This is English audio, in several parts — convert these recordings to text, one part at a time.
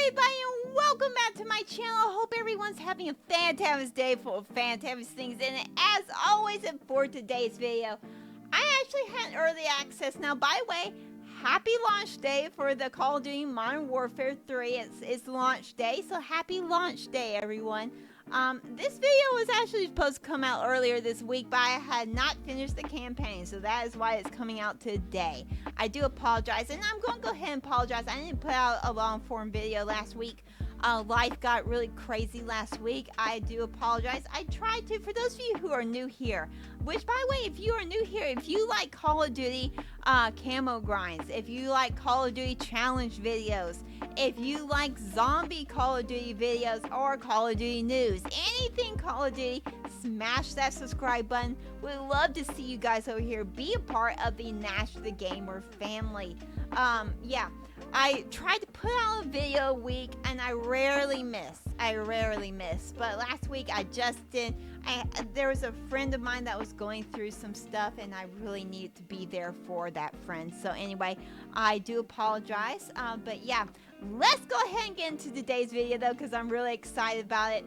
everybody, and welcome back to my channel. I hope everyone's having a fantastic day full of fantastic things in it. As always, and for today's video, I actually had early access. Now, by the way, happy launch day for the Call of Duty Modern Warfare 3. It's launch day, so happy launch day, everyone. This video was actually supposed to come out earlier this week, but I had not finished the campaign, so that is why it's coming out today. I do apologize, and I'm going to go ahead and apologize. I didn't put out a long-form video last week. Life got really crazy last week. I do apologize. I tried to, for those of you who are new here, which, by the way, if you are new here, if you like Call of Duty camo grinds, if you like Call of Duty challenge videos, if you like zombie Call of Duty videos or Call of Duty news, anything Call of Duty, smash that subscribe button. We'd love to see you guys over here. Be a part of the Nash the Gamer family. Yeah, I tried to put out a video a week and I rarely miss. But last week I just did. There was a friend of mine that was going through some stuff and I really needed to be there for that friend. So anyway, I do apologize. But yeah, let's go ahead and get into today's video though, because I'm really excited about it.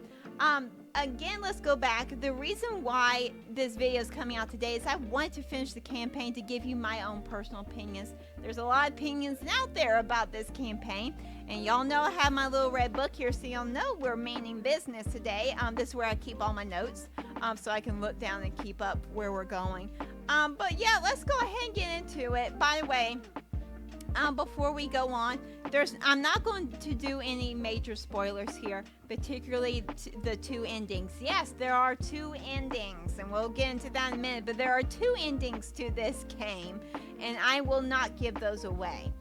Again, let's go back. The reason why this video is coming out today is I wanted to finish the campaign to give you my own personal opinions. There's a lot of opinions out there about this campaign, and y'all know I have my little red book here, so y'all know we're meaning business today. This is where I keep all my notes, so I can look down and keep up where we're going. But yeah, let's go ahead and get into it. By the way, before we go on, I'm not going to do any major spoilers here, particularly the two endings. Yes, there are two endings, and we'll get into that in a minute, but there are two endings to this game, and I will not give those away.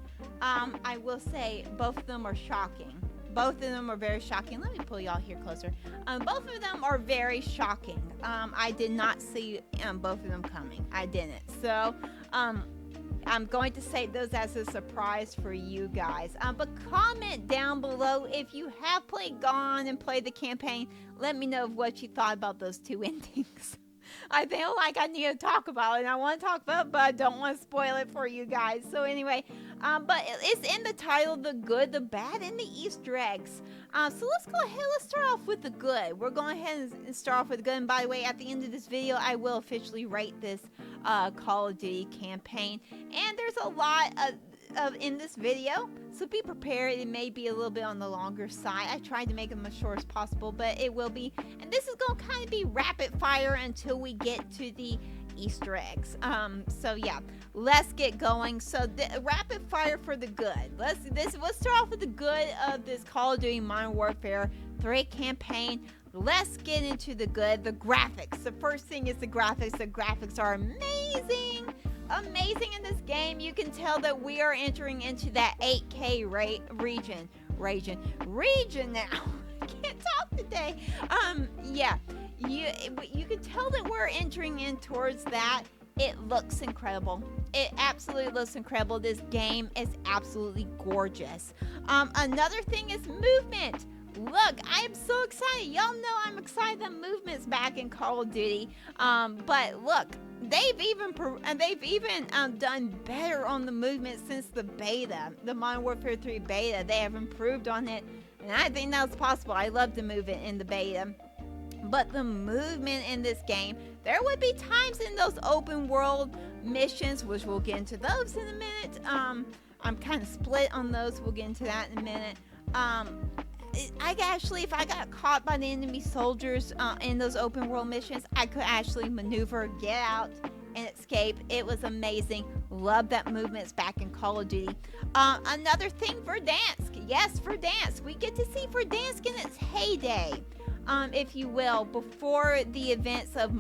I will say both of them are shocking. Both of them are very shocking. Let me pull y'all here closer. Both of them are very shocking. I did not see both of them coming. I didn't. So, I'm going to say those as a surprise for you guys. But comment down below if you have gone and played the campaign. Let me know what you thought about those two endings. I feel like I need to talk about it, and I want to talk about it, but I don't want to spoil it for you guys. So anyway, but it's in the title, The Good, the Bad, and the Easter eggs. So let's go ahead. Let's start off with the good. We're going ahead and start off with the good. And by the way, at the end of this video, I will officially rate this Call of Duty campaign. And there's a lot of in this video, so be prepared. It may be a little bit on the longer side. I tried to make them as short as possible, but it will be. And this is going to kind of be rapid fire until we get to the Easter eggs. So yeah, let's get going. So the rapid fire for the good. Let's start off with the good of this Call of Duty Modern Warfare 3 campaign. Let's get into the good. The graphics. The first thing is the graphics. The graphics are amazing. Amazing in this game. You can tell that we are entering into that 8K region now. I can't talk today. Yeah, you can tell that we're entering in towards that. It looks incredible. It absolutely looks incredible. This game is absolutely gorgeous. Another thing is movement. Look, I am so excited. Y'all know I'm excited that movement's back in Call of Duty. But look, they've even done better on the movement since the beta, the Modern Warfare 3 beta. They have improved on it, and I think that's possible. I love the movement in the beta. But the movement in this game, there would be times in those open world missions, which we'll get into those in a minute. I'm kind of split on those. We'll get into that in a minute. If I got caught by the enemy soldiers in those open world missions, I could actually maneuver, get out, and escape. It was amazing. Love that movement's back in Call of Duty. Another thing, Verdansk. Yes, Verdansk. We get to see Verdansk in its heyday. If you will, before the events of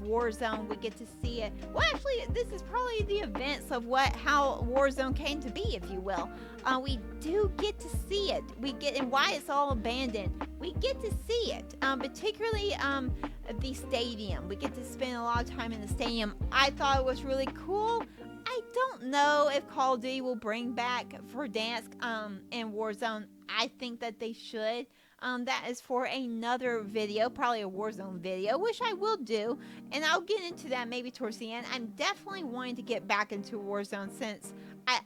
Warzone, we get to see it. Well, actually, this is probably the events of how Warzone came to be, if you will. We do get to see it. And why it's all abandoned. We get to see it, particularly the stadium. We get to spend a lot of time in the stadium. I thought it was really cool. I don't know if Call of Duty will bring back Verdansk and Warzone. I think that they should. That is for another video, probably a Warzone video, which I will do, and I'll get into that maybe towards the end. I'm definitely wanting to get back into Warzone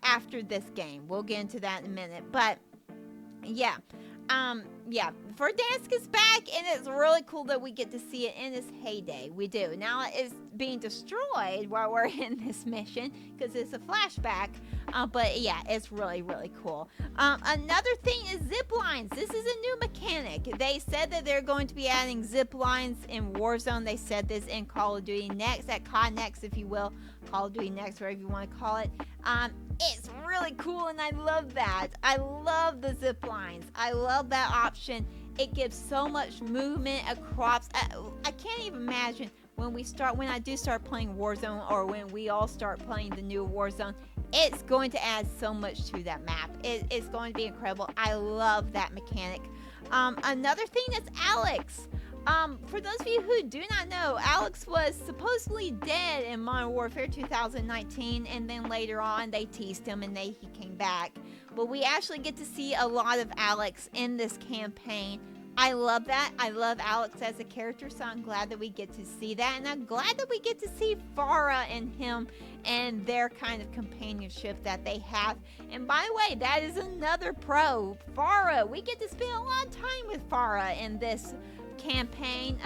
after this game. We'll get into that in a minute, but Yeah. Yeah, Verdansk is back, and it's really cool that we get to see it in its heyday. We do. Now it's being destroyed while we're in this mission because it's a flashback. But yeah, it's really, really cool. Another thing is zip lines. This is a new mechanic. They said that they're going to be adding zip lines in Warzone. They said this in Call of Duty Next, at COD Next, if you will. Call of Duty Next, whatever you want to call it. It's really cool, and I love that. I love the zip lines. I love that option. It gives so much movement across. I can't even imagine when I do start playing Warzone, or when we all start playing the new Warzone. It's going to add so much to that map. It's going to be incredible. I love that mechanic. Another thing is Alex. For those of you who do not know, Alex was supposedly dead in Modern Warfare 2019, and then later on they teased him and he came back. But we actually get to see a lot of Alex in this campaign. I love that. I love Alex as a character, so I'm glad that we get to see that. And I'm glad that we get to see Farah and him and their kind of companionship that they have. And by the way, that is another pro, Farah. We get to spend a lot of time with Farah in this campaign.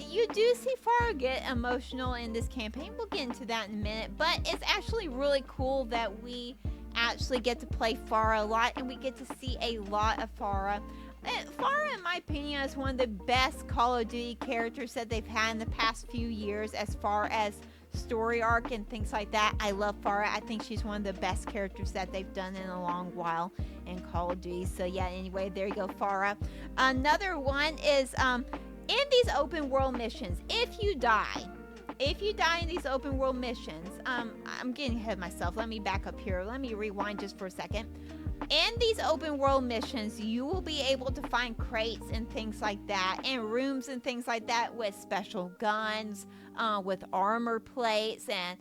You do see Farah get emotional in this campaign. We'll get into that in a minute. But it's actually really cool that we actually get to play Farah a lot, and we get to see a lot of Farah. Farah, in my opinion, is one of the best Call of Duty characters that they've had in the past few years as far as story arc and things like that. I love Farah. I think she's one of the best characters that they've done in a long while in Call of Duty. So yeah, anyway, there you go, Farah. Another one is in these open world missions, if you die in these open world missions, I'm getting ahead of myself. Let me back up here. Let me rewind just for a second. In these open world missions, you will be able to find crates and things like that, and rooms and things like that with special guns, with armor plates, and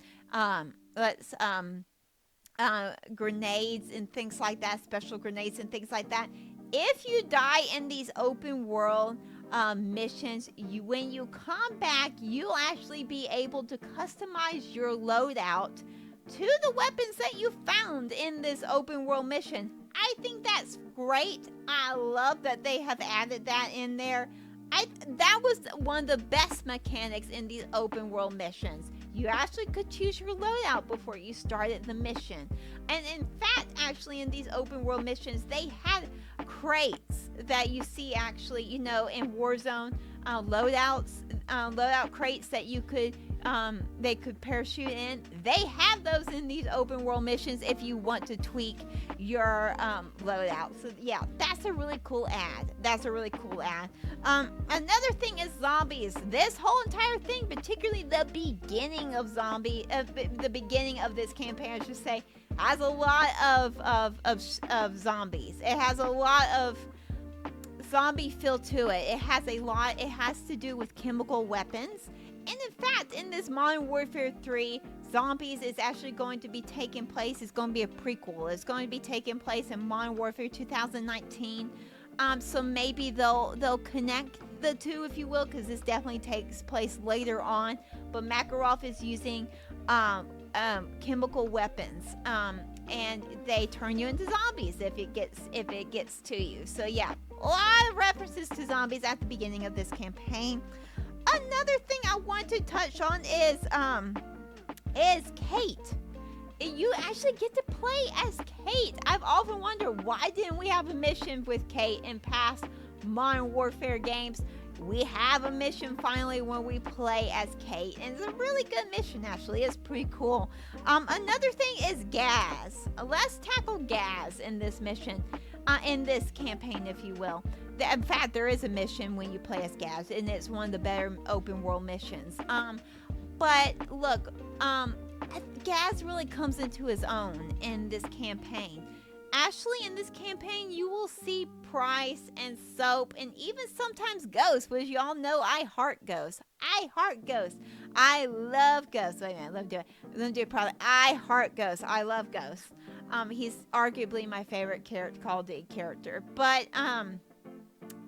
grenades and things like that, special grenades and things like that. If you die in these open world missions, when you come back, you'll actually be able to customize your loadout to the weapons that you found in this open world mission. I think that's great. I love that they have added that in there. That was one of the best mechanics in these open world missions. You actually could choose your loadout before you started the mission. And in fact, actually in these open world missions, they had crates that you see actually, in Warzone, loadout crates that you could they could parachute in. They have those in these open world missions if you want to tweak your loadout. So yeah, that's a really cool ad. Another thing is zombies. This whole entire thing, particularly the beginning of the beginning of this campaign, I should say, has a lot of zombies. It has a lot of zombie feel to it. It has to do with chemical weapons. And in fact, in this Modern Warfare 3, Zombies is actually going to be taking place. It's going to be a prequel. It's going to be taking place in Modern Warfare 2019. So maybe they'll connect the two, if you will, because this definitely takes place later on. But Makarov is using chemical weapons, and they turn you into zombies if it gets to you. So yeah, a lot of references to zombies at the beginning of this campaign. Another thing I want to touch on is Kate. You actually get to play as Kate. I've often wondered, why didn't we have a mission with Kate in past Modern Warfare games? We have a mission finally when we play as Kate, and it's a really good mission, actually. It's pretty cool. Another thing is Gaz. Let's tackle Gaz in this mission, in this campaign, if you will. In fact, there is a mission when you play as Gaz, and it's one of the better open world missions. But look, Gaz really comes into his own in this campaign. Actually, in this campaign, you will see Price and Soap, and even sometimes Ghost, which y'all know I heart Ghost. I love Ghost. Wait a minute, let me do it probably. I heart Ghost. I love Ghost. He's arguably my favorite Call of Duty character. But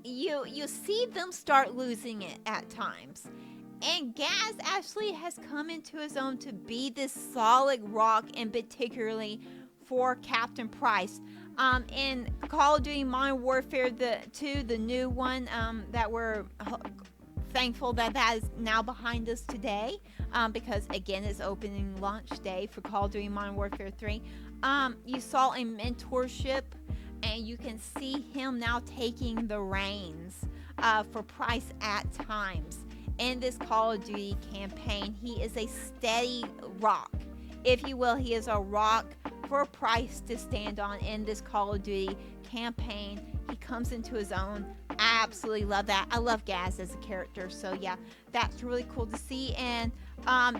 you see them start losing it at times. And Gaz actually has come into his own to be this solid rock, and particularly for Captain Price. In Call of Duty Modern Warfare 2, the new one, that we're thankful that that is now behind us today, because again it's opening launch day for Call of Duty Modern Warfare 3. You saw a mentorship, and you can see him now taking the reins for Price at times. In this Call of Duty campaign, he is a steady rock, if you will. He is a rock for Price to stand on in this Call of Duty campaign. He comes into his own. I absolutely love that. I love Gaz as a character, so yeah, that's really cool to see. And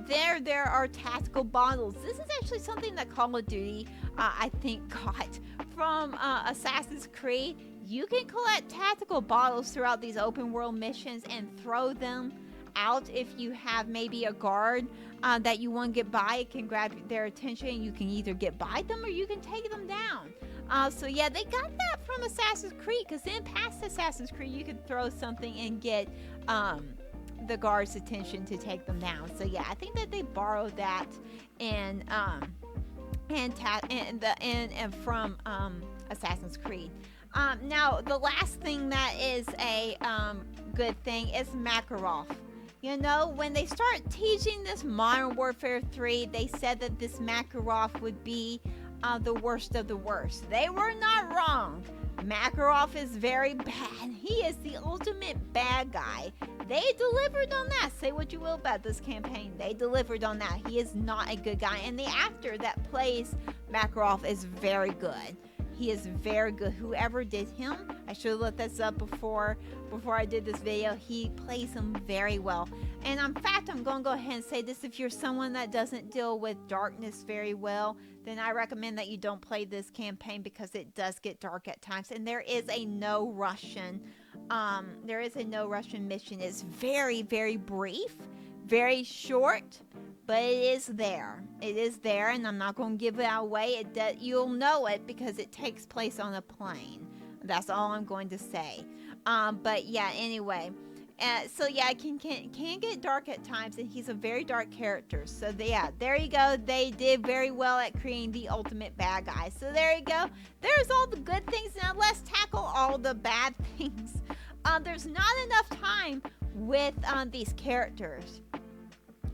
there are tactical bottles. This is actually something that Call of Duty, I think, got from Assassin's Creed. You can collect tactical bottles throughout these open world missions and throw them out if you have maybe a guard that you want to get by. It can grab their attention. You can either get by them or you can take them down. So yeah, they got that from Assassin's Creed, because in past Assassin's Creed you could throw something and get the guard's attention to take them down. So yeah, I think that they borrowed that from Assassin's Creed. Now the last thing that is a good thing is Makarov. You know, when they start teaching this Modern Warfare 3, they said that this Makarov would be the worst of the worst. They were not wrong. Makarov is very bad. He is the ultimate bad guy. They delivered on that. Say what you will about this campaign. They delivered on that. He is not a good guy. And the actor that plays Makarov is very good. He is very good. Whoever did him, I should have looked this up before I did this video. He plays him very well. And in fact, I'm going to go ahead and say this. If you're someone that doesn't deal with darkness very well, then I recommend that you don't play this campaign, because it does get dark at times. And there is a no Russian mission. It's very, very brief, very short, but it is there. It is there, and I'm not going to give it away. You'll know it because it takes place on a plane. That's all I'm going to say. But yeah, anyway. So yeah, it can get dark at times, and he's a very dark character. So yeah, there you go. They did very well at creating the ultimate bad guy. So there you go. There's all the good things. Now let's tackle all the bad things. There's not enough time with these characters.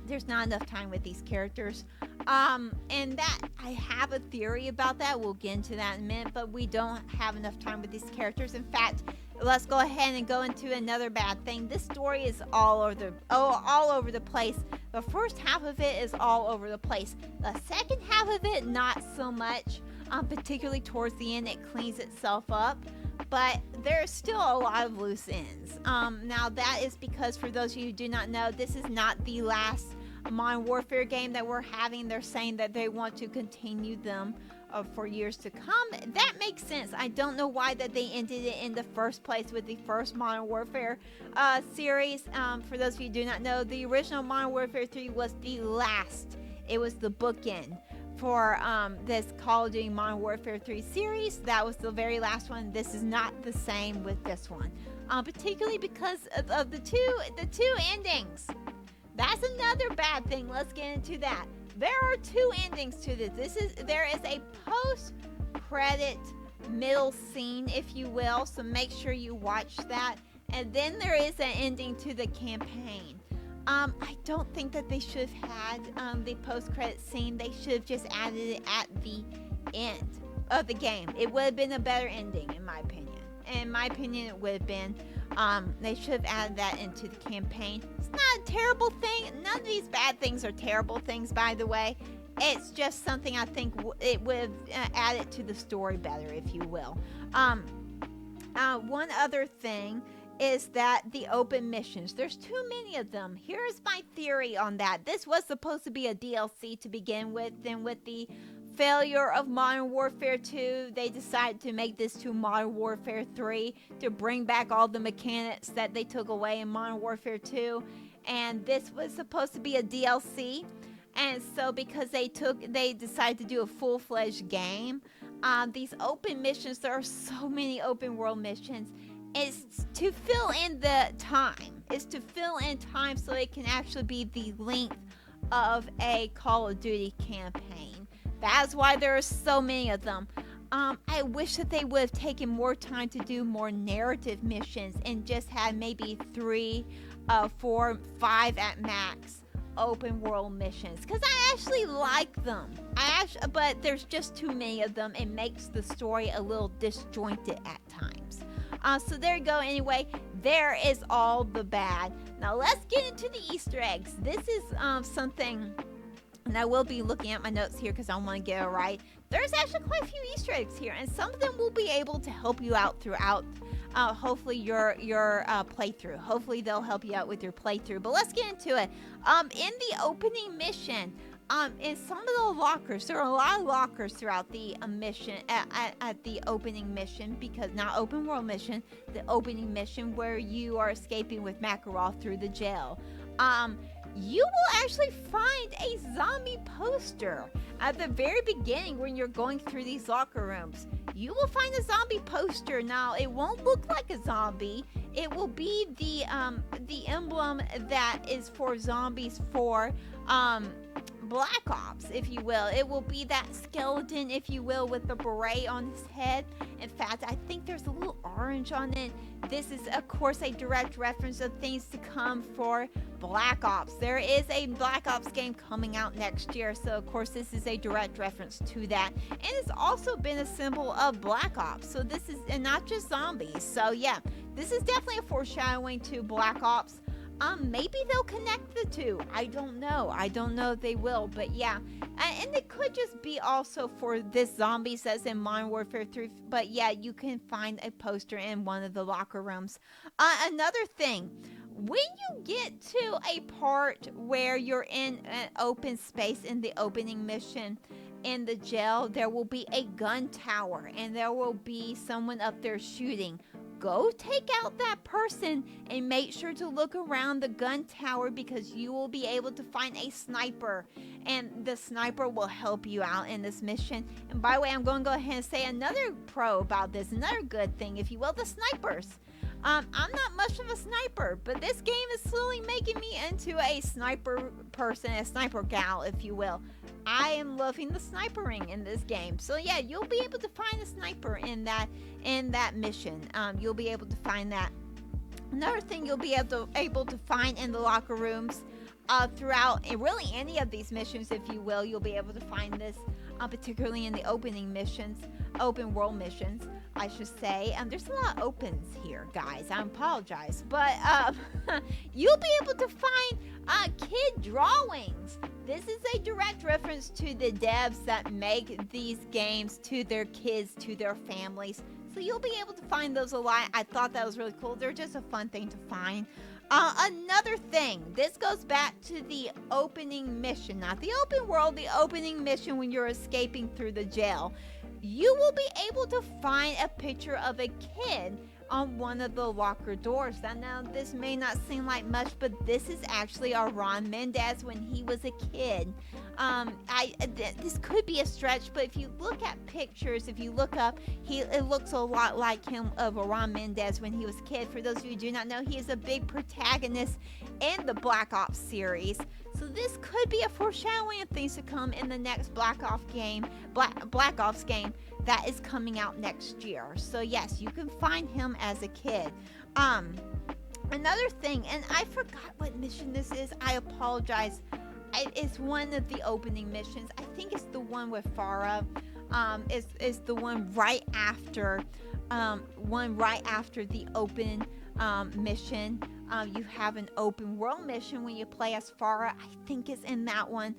There's not enough time with these characters. And that, I have a theory about that. We'll get into that in a minute, but we don't have enough time with these characters. In fact, let's go ahead and go into another bad thing. This story is all over the place. The first half of it is all over the place. The second half of it, not so much. Particularly towards the end, it cleans itself up. But there's still a lot of loose ends. Now that is because, for those of you who do not know, this is not the last Modern Warfare game that we're having. They're saying that they want to continue them for years to come. That makes sense. I don't know why that they ended it in the first place with the first Modern Warfare series. For those of you who do not know, the original Modern Warfare 3 was the last. It was the bookend for this Call of Duty Modern Warfare 3 series. That was the very last one. This is not the same with this one, particularly because of the two endings. That's another bad thing. Let's get into that. There are two endings to this. There is a post-credit middle scene, if you will, so make sure you watch that. And then there is an ending to the campaign. I don't think that they should have had the post-credit scene. They should have just added it at the end of the game. It would have been a better ending, in my opinion. In my opinion, it would have been. They should have added that into the campaign. It's not a terrible thing. None of these bad things are terrible things, by the way. It's just something I think it would have added to the story better, if you will. One other thing is that the open missions, there's too many of them. Here's my theory on that. This was supposed to be a DLC to begin with. Then with the failure of Modern Warfare 2, they decided to make this to Modern Warfare 3 to bring back all the mechanics that they took away in Modern Warfare 2. And this was supposed to be a DLC. And so because they decided to do a full-fledged game, these open missions, there are so many open world missions. It's to fill in the time. It's to fill in time so it can actually be the length of a Call of Duty campaign. That's why there are so many of them. I wish that they would have taken more time to do more narrative missions and just had maybe 3, 4, 5 at max open world missions, because I actually like them. But there's just too many of them. It makes the story a little disjointed at times. So there you go. Anyway, there is all the bad. Now let's get into the Easter eggs. This is something, and I will be looking at my notes here because I want to get it right. There's actually quite a few Easter eggs here, and some of them will be able to help you out throughout hopefully your playthrough. Hopefully they'll help you out with your playthrough. But let's get into it. In the opening mission, in some of the lockers, there are a lot of lockers throughout the mission at the opening mission, because not open world mission, the opening mission where you are escaping with Makarov through the jail. You will actually find a zombie poster at the very beginning when you're going through these locker rooms. You will find a zombie poster. Now, it won't look like a zombie. It will be the emblem that is for zombies for Black Ops, if you will. It will be that skeleton, if you will, with the beret on his head. In fact, I think there's a little orange on it. This is, of course, a direct reference of things to come for Black Ops. There is a Black Ops game coming out next year, so of course this is a direct reference to that. And it's also been a symbol of Black Ops, so this is, and not just zombies. So yeah, this is definitely a foreshadowing to Black Ops. Maybe they'll connect the two. I don't know if they will, but yeah. And it could just be also for this zombies as in Modern Warfare 3, but yeah, you can find a poster in one of the locker rooms. Another thing, when you get to a part where you're in an open space in the opening mission in the jail, there will be a gun tower and there will be someone up there shooting. Go take out that person and make sure to look around the gun tower, because you will be able to find a sniper, and the sniper will help you out in this mission. And by the way, I'm going to go ahead and say another pro about this, another good thing, if you will, the snipers. I'm not much of a sniper, but this game is slowly making me into a sniper person, a sniper gal, if you will. I am loving the snipering in this game. So yeah, you'll be able to find a sniper in that mission. You'll be able to find that. Another thing you'll be able to find in the locker rooms throughout really any of these missions, if you will, you'll be able to find this, particularly in the opening missions, open world missions, I should say. There's a lot of opens here, guys. I apologize, but you'll be able to find kid drawings. This is a direct reference to the devs that make these games to their kids, to their families. So you'll be able to find those a lot. I thought that was really cool. They're just a fun thing to find. Another thing, this goes back to the opening mission, not the open world, the opening mission when you're escaping through the jail. You will be able to find a picture of a kid on one of the locker doors. Now this may not seem like much, but this is actually Ron Mendez when he was a kid. This could be a stretch, but if you look at pictures, if you look up, it looks a lot like him of Ron Mendez when he was a kid. For those of you who do not know, he is a big protagonist in the Black Ops series. So this could be a foreshadowing of things to come in the next Black Ops game that is coming out next year. So yes, you can find him as a kid. Another thing, and I forgot what mission this is. I apologize. It's one of the opening missions. I think it's the one with Farah. It's the one right after the open mission. You have an open world mission when you play as Farah. I think it's in that one.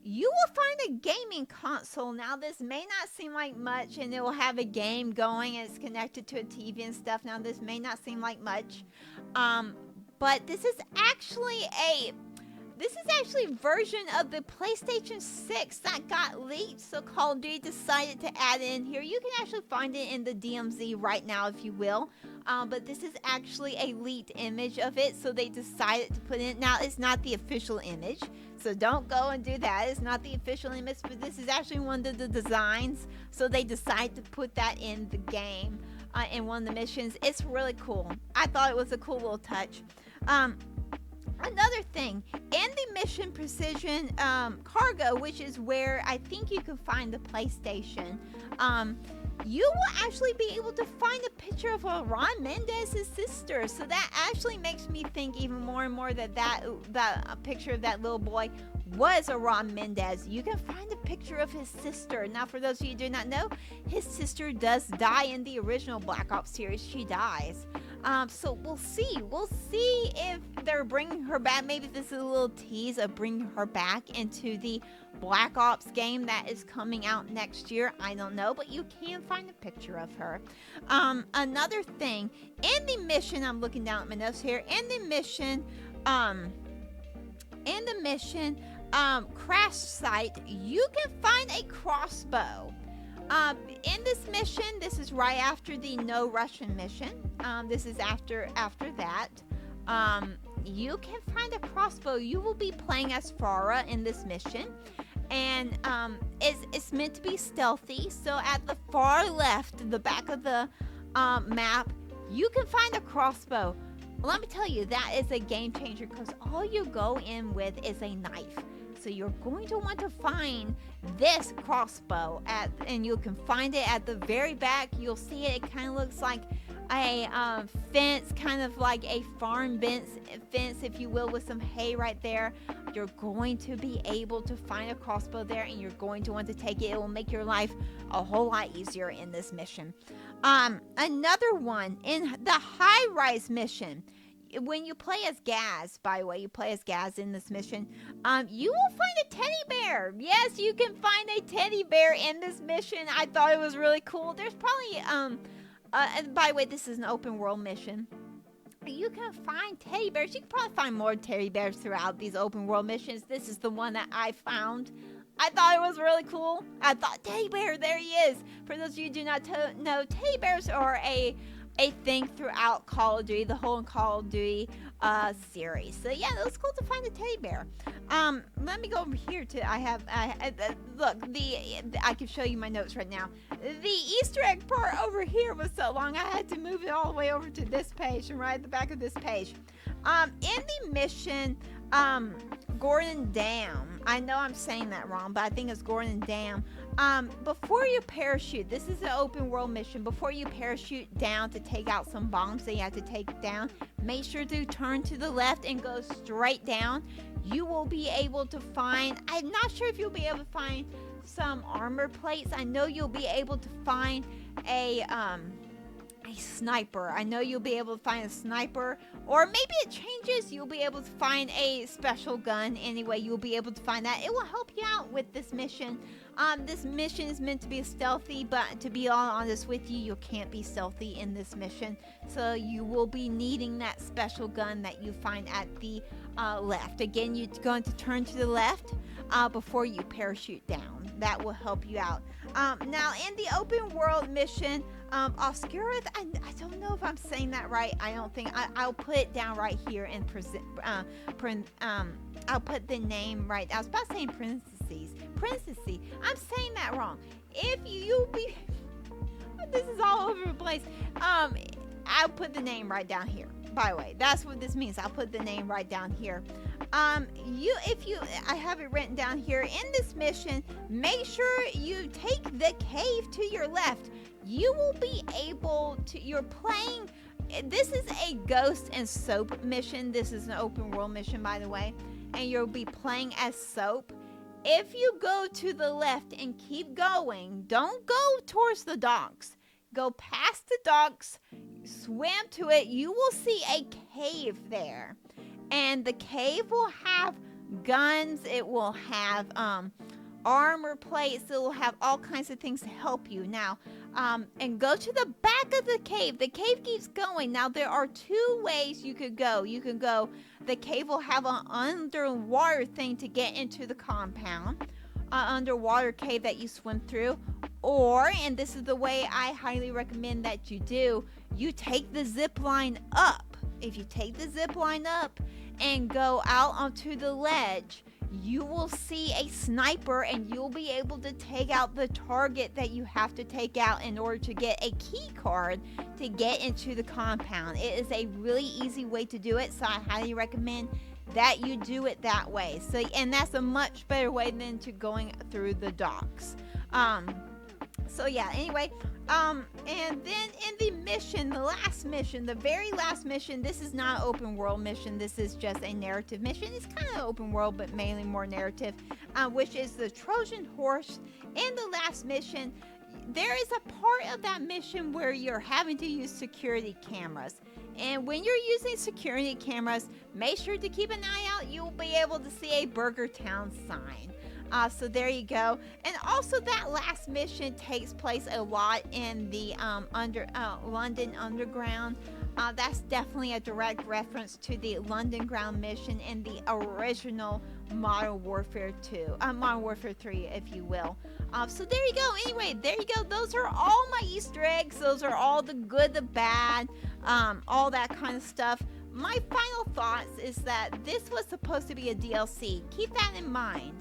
You will find a gaming console. Now, this may not seem like much, and it will have a game going, and it's connected to a TV and stuff. Now, this may not seem like much, but this is actually a version of the PlayStation 6 that got leaked, so Call of Duty decided to add it in here. You can actually find it in the DMZ right now, if you will. But this is actually a leaked image of it, so they decided to put it in. Now, it's not the official image, so don't go and do that. It's not the official image, but this is actually one of the designs, so they decided to put that in the game, in one of the missions. It's really cool. I thought it was a cool little touch. Another thing, in the Mission Precision Cargo, which is where I think you can find the PlayStation, you will actually be able to find a picture of Ron Mendez's sister. So that actually makes me think even more and more that picture of that little boy was a Ron Mendez. You can find a picture of his sister. Now, for those of you who do not know, his sister does die in the original Black Ops series. She dies. So we'll see. We'll see if they're bringing her back. Maybe this is a little tease of bringing her back into the Black Ops game that is coming out next year. I don't know, but you can find a picture of her. Another thing, in the mission, I'm looking down at my notes here. In the mission, crash site, you can find a crossbow. In this mission, this is right after the No Russian mission. This is after that. You can find a crossbow. You will be playing as Farah in this mission, and it's meant to be stealthy. So at the far left, the back of the map, you can find a crossbow. Let me tell you, that is a game changer because all you go in with is a knife. So you're going to want to find this crossbow and you can find it at the very back. You'll see it. It kind of looks like a fence, kind of like a farm fence, if you will, with some hay right there. You're going to be able to find a crossbow there, and you're going to want to take it. It will make your life a whole lot easier in this mission. Another one, in the high-rise mission, when you play as Gaz, by the way, you play as Gaz in this mission, you will find a teddy bear. Yes, you can find a teddy bear in this mission. I thought it was really cool. There's probably, and by the way, this is an open world mission. You can find teddy bears. You can probably find more teddy bears throughout these open world missions. This is the one that I found. I thought it was really cool. I thought, teddy bear, there he is. For those of you who do not know, teddy bears are a thing throughout Call of Duty, the whole Call of Duty series. So yeah, it was cool to find a teddy bear. Let me go over here to, look, I can show you my notes right now. The Easter egg part over here was so long, I had to move it all the way over to this page and right at the back of this page. In the mission, Gordon Dam, I know I'm saying that wrong, but I think it's Gordon Dam. Before you parachute, this is an open world mission. Before you parachute down to take out some bombs that you have to take down, make sure to turn to the left and go straight down. You will be able to find, I'm not sure if you'll be able to find some armor plates. I know you'll be able to find a sniper. I know you'll be able to find a sniper, or maybe it changes. You'll be able to find a special gun. Anyway, you'll be able to find that. It will help you out with this mission. This mission is meant to be stealthy, but to be all honest with you, you can't be stealthy in this mission. So you will be needing that special gun that you find at the left. Again, you're going to turn to the left before you parachute down. That will help you out. Now, in the open world mission, Oscurith, I don't know if I'm saying that right. I don't think I'll put it down right here and I'll put the name right. I was about saying parentheses. I'm saying that wrong. If you be, this is all over the place. I'll put the name right down here. By the way, that's what this means. I'll put the name right down here. I have it written down here. In this mission, make sure you take the cave to your left. You will be able to, you're playing, this is a ghost and soap mission. This is an open world mission, by the way, and you'll be playing as Soap. If you go to the left and keep going, don't go towards the docks. Go past the docks, swim to it. You will see a cave there. And the cave will have guns. It will have armor plates. It will have all kinds of things to help you. Now, and go to the back of the cave. The cave keeps going. Now, there are two ways you could go. You can go, the cave will have an underwater thing to get into the compound. Underwater cave that you swim through. Or, and this is the way I highly recommend that you do, you take the zip line up. If you take the zip line up and go out onto the ledge, you will see a sniper and you'll be able to take out the target that you have to take out in order to get a key card to get into the compound. It is a really easy way to do it, so I highly recommend that you do it that way. So, and that's a much better way than to going through the docks. So yeah, anyway, and then in the mission, the last mission, the very last mission, this is not an open world mission. This is just a narrative mission. It's kind of open world, but mainly more narrative, which is the Trojan horse. In the last mission, there is a part of that mission where you're having to use security cameras. And when you're using security cameras, make sure to keep an eye out. You'll be able to see a Burger Town sign. So there you go. And also that last mission takes place a lot in the London Underground. That's definitely a direct reference to the London Ground mission in the original Modern Warfare 2, Modern Warfare 3, if you will. So there you go. Anyway, there you go. Those are all my Easter eggs. Those are all the good, the bad, all that kind of stuff. My final thoughts is that this was supposed to be a DLC. Keep that in mind.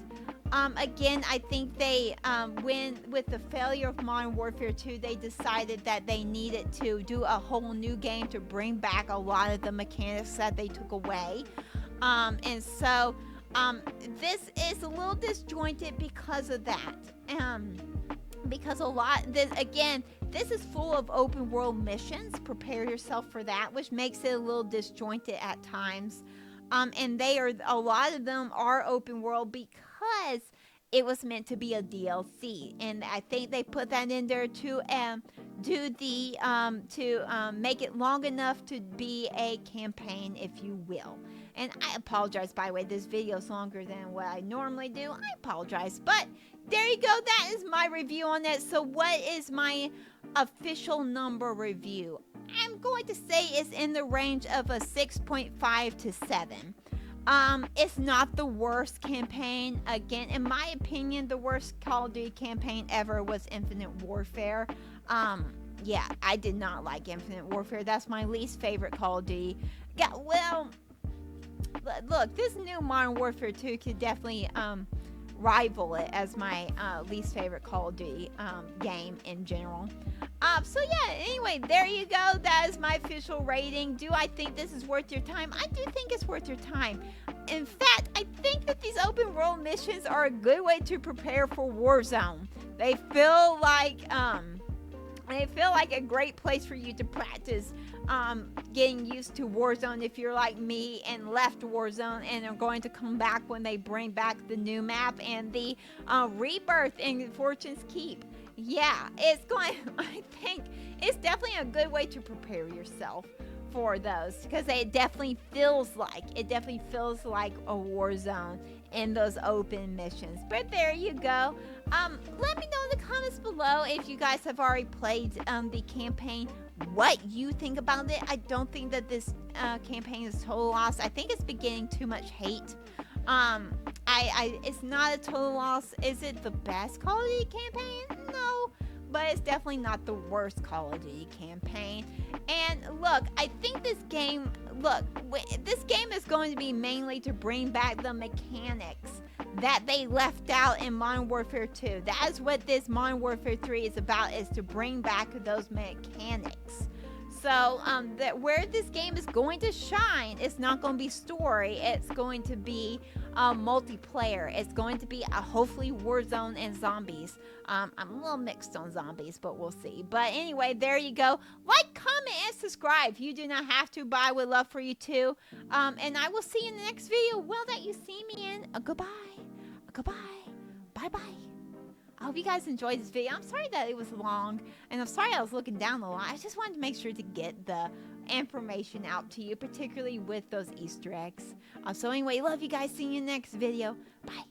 Again, I think they, with the failure of Modern Warfare 2, they decided that they needed to do a whole new game to bring back a lot of the mechanics that they took away. And so, this is a little disjointed because of that. Because this is full of open world missions. Prepare yourself for that, which makes it a little disjointed at times. And a lot of them are open world because it was meant to be a DLC, and I think they put that in there to make it long enough to be a campaign, if you will. And I apologize, by the way, this video is longer than what I normally do. I apologize, but there you go. That is my review on it. So what is my official number review? I'm going to say it's in the range of a 6.5 to 7. It's not the worst campaign. Again, in my opinion, the worst Call of Duty campaign ever was Infinite Warfare. Yeah, I did not like Infinite Warfare. That's my least favorite Call of Duty. Yeah, well, look, this new Modern Warfare 2 could definitely rival it as my least favorite Call of Duty game in general. So yeah, anyway, there you go. That is my official rating. Do I think this is worth your time? I do think it's worth your time. In fact, I think that these open world missions are a good way to prepare for Warzone. They feel like a great place for you to practice getting used to Warzone if you're like me and left Warzone and are going to come back when they bring back the new map and the rebirth in Fortune's Keep. Yeah, I think it's definitely a good way to prepare yourself for those, because it definitely feels like a war zone in those open missions. But there you go. Let me know in the comments below if you guys have already played the campaign, what you think about it. I don't think that this campaign is total loss. I think it's been getting too much hate. It's not a total loss. Is it the best Call of Duty campaign? No, but it's definitely not the worst Call of Duty campaign. And look, I think this game is going to be mainly to bring back the mechanics that they left out in Modern Warfare 2. That is what this Modern Warfare 3 is about, is to bring back those mechanics. So, where this game is going to shine, it's not going to be story. It's going to be multiplayer. It's going to be hopefully Warzone and zombies. I'm a little mixed on zombies, but we'll see. But anyway, there you go. Like, comment, and subscribe. You do not have to, but I would love for you to. And I will see you in the next video. Well, that you see me in. Goodbye. Goodbye. Bye-bye. I hope you guys enjoyed this video. I'm sorry that it was long, and I'm sorry I was looking down a lot. I just wanted to make sure to get the information out to you, particularly with those Easter eggs. So anyway, love you guys. See you in the next video. Bye.